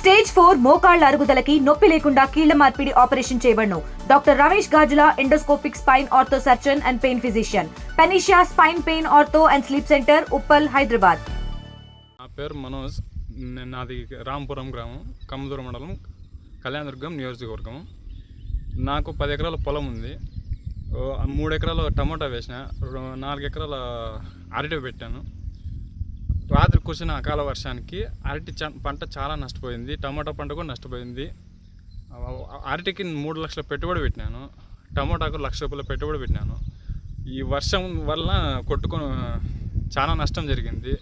Stage 4 మోకాళ్ల అరుగుదలకి నొప్పి లేకుండా కీళ్ల మార్పిడి ఆపరేషన్ చేయబడును. Doctor Ramesh Gajula, endoscopic spine ortho surgeon and pain physician, Panacea spine pain ortho and sleep centre, Uppal, Hyderabad. నా పేరు మనోజ్. నాది రాంపురం గ్రామం, కమ్మదూరు మండలం, కళ్యాణదుర్గం నియోజకవర్గం. నాకు 10 ఎకరాల పొలం ఉంది. 3 ఎకరాల టమోటా వేసిన, 4 ఎకరాల అరటి పెట్టాను. రాత్రి కురిసిన అకాల వర్షానికి అరటి పంట చాలా నష్టపోయింది. టమాటా పంట కూడా నష్టపోయింది. అరటికి 3 లక్షల పెట్టుబడి పెట్టినాను, టమోటాకు 1 లక్ష రూపాయల పెట్టుబడి పెట్టినాను. ఈ వర్షం వల్ల చాలా నష్టం జరిగింది.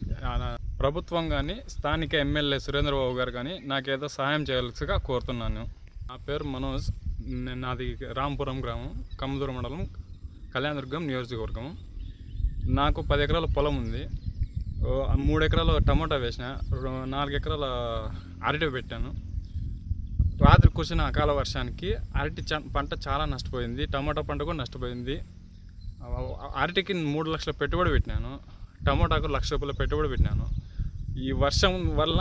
ప్రభుత్వం కానీ స్థానిక ఎమ్మెల్యే సురేంద్రబాబు గారు కానీ నాకేదో సహాయం చేయాల్సిగా కోరుతున్నాను. నా పేరు మనోజ్. నాది రాంపురం గ్రామం, కమ్మదూరు మండలం, కళ్యాణదుర్గం నియోజకవర్గం. నాకు 10 ఎకరాల పొలం ఉంది. 3 ఎకరాల టమోటా వేసిన, 4 ఎకరాల అరటి పెట్టాను. రాత్రి కురిసిన అకాల వర్షానికి అరటి పంట చాలా నష్టపోయింది. టమాటా పంట కూడా నష్టపోయింది. అరటికి 3 లక్షల పెట్టుబడి పెట్టినాను, టమోటాకు 1 లక్ష రూపాయల పెట్టుబడి పెట్టినాను. ఈ వర్షం వల్ల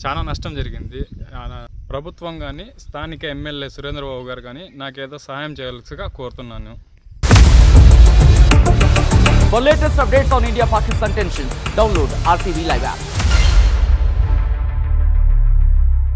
చాలా నష్టం జరిగింది. ప్రభుత్వం కానీ స్థానిక ఎమ్మెల్యే సురేంద్రబాబు గారు కానీ నాకేదో సహాయం చేయాల్సిగా కోరుతున్నాను. For latest updates on India-Pakistan tensions, download RTV Live app.